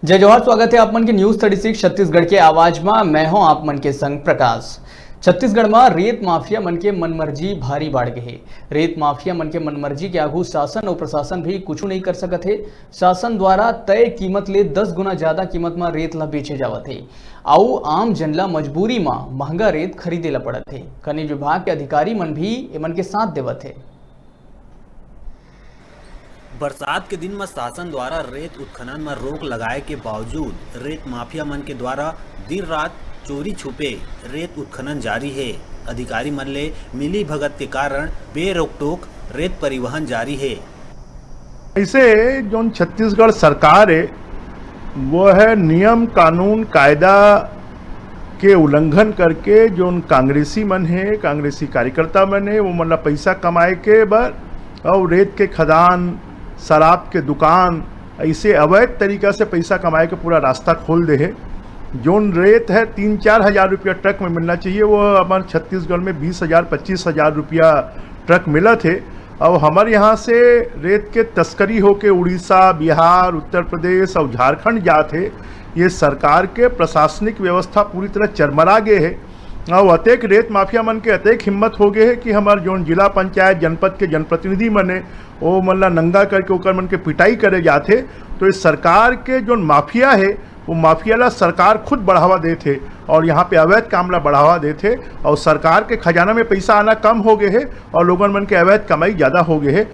जय जोहार। स्वागत है आप मन के न्यूज 36 छत्तीसगढ़ के आवाज में। मैं हूं आप मन के संग प्रकाश। छत्तीसगढ़ में रेत माफिया मन के मनमर्जी भारी बाढ़ गए है। रेत माफिया मन के मनमर्जी के आगू शासन और प्रशासन भी कुछ नहीं कर सकत है। शासन द्वारा तय कीमत ले 10 गुना ज्यादा कीमत में रेत ला बेचे जावत है। आउ आम जनला मजबूरी में महंगा रेत खरीदे ला पड़त है। खनिज विभाग के अधिकारी मन भी एमन के साथ देवत है। बरसात के दिन में शासन द्वारा रेत उत्खनन में रोक लगाए के बावजूद रेत माफिया मन के द्वारा दिन रात चोरी छुपे रेत उत्खनन जारी है। अधिकारी मन ले मिली भगत के कारण बेरोक टोक रेत परिवहन जारी है। ऐसे जो छत्तीसगढ़ सरकार है वो है नियम कानून कायदा के उल्लंघन करके जो कांग्रेसी मन है, कांग्रेसी कार्यकर्ता मन है, वो मतलब पैसा कमाए के बर और रेत के खदान, शराब के दुकान, ऐसे अवैध तरीका से पैसा कमाए के पूरा रास्ता खोल दे है। जोन रेत है 3-4 हज़ार रुपया ट्रक में मिलना चाहिए, वो हमारे छत्तीसगढ़ में 20,000-25,000 रुपया ट्रक मिला थे। और हमारे यहाँ से रेत के तस्करी होके उड़ीसा, बिहार, उत्तर प्रदेश और झारखंड जाते। ये सरकार के प्रशासनिक व्यवस्था पूरी तरह चरमरा गए है। और अतेक रेत माफिया मन के अतेक हिम्मत हो गए है कि हमारे जो जिला पंचायत जनपद के जनप्रतिनिधि मन है वो मतलब नंगा करके ओकर मन के पिटाई करे जाते। तो इस सरकार के जो माफिया है वो माफिया ला सरकार खुद बढ़ावा देते और यहाँ पे अवैध काम ला बढ़ावा देते और सरकार के खजाना में पैसा आना कम हो गए है और लोगों मन के अवैध कमाई ज़्यादा हो गए है।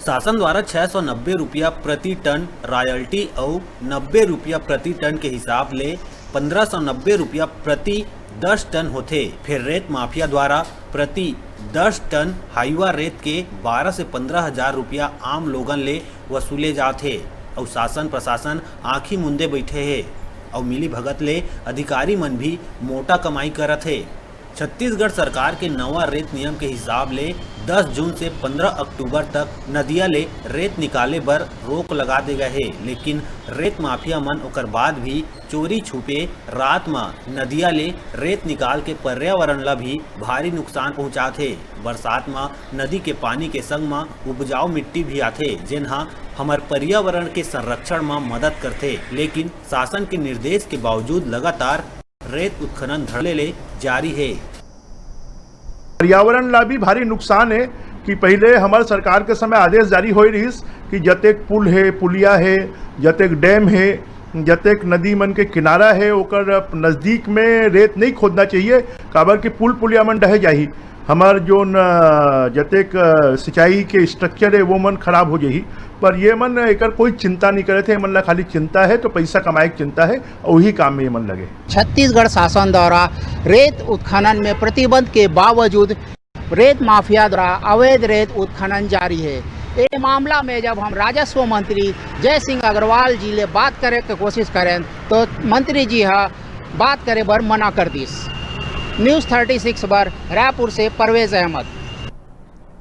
शासन द्वारा 690 रुपया प्रति टन रॉयल्टी और 90 रुपया प्रति टन के हिसाब ले 1590 रुपया प्रति 10 टन होते। फिर रेत माफिया द्वारा प्रति 10 टन हाईवा रेत के 12 से 15 हजार रुपया आम लोगन ले वसूले जाते और शासन प्रशासन आँखी मुंदे बैठे है और मिली भगत ले अधिकारी मन भी मोटा कमाई करत है। छत्तीसगढ़ सरकार के नवा रेत नियम के हिसाब ले 10 जून से 15 अक्टूबर तक नदिया ले रेत निकाले बर रोक लगा दे गए है। लेकिन रेत माफिया मन ओकर बाद भी चोरी छुपे रात में नदिया ले रेत निकाल के पर्यावरण ला भी भारी नुकसान पहुँचाते। बरसात में नदी के पानी के संग में उपजाऊ मिट्टी भी आते जिन्हा हमार पर्यावरण के संरक्षण में मदद करते। लेकिन शासन के निर्देश के बावजूद लगातार रेत उत्खनन धड़ल्ले ले जारी है। पर्यावरण ला भी भारी नुकसान है कि पहले हमारे सरकार के समय आदेश जारी हो रही कि जतेक पुल है, पुलिया है, जतेक डैम है, जतेक नदी मन के किनारा है ओकर नज़दीक में रेत नहीं खोदना चाहिए, काबर कि पुल पुलिया मन ढह जाही। हमार जो जतेक सिंचाई के स्ट्रक्चर है वो मन खराब हो जाही। पर ये मन एकर कोई चिंता नहीं करे थे। मन ला खाली चिंता है तो पैसा कमाए की चिंता है और वही काम में ये मन लगे। छत्तीसगढ़ शासन द्वारा रेत उत्खनन में प्रतिबंध के बावजूद रेत माफिया द्वारा अवैध रेत उत्खनन जारी है। ये मामला में जब हम राजस्व मंत्री जय सिंह अग्रवाल जी ले बात करे के कोशिश करें तो मंत्री जी बात करे बर मना कर दीस। न्यूज़ 36 पर रायपुर से परवेज अहमद।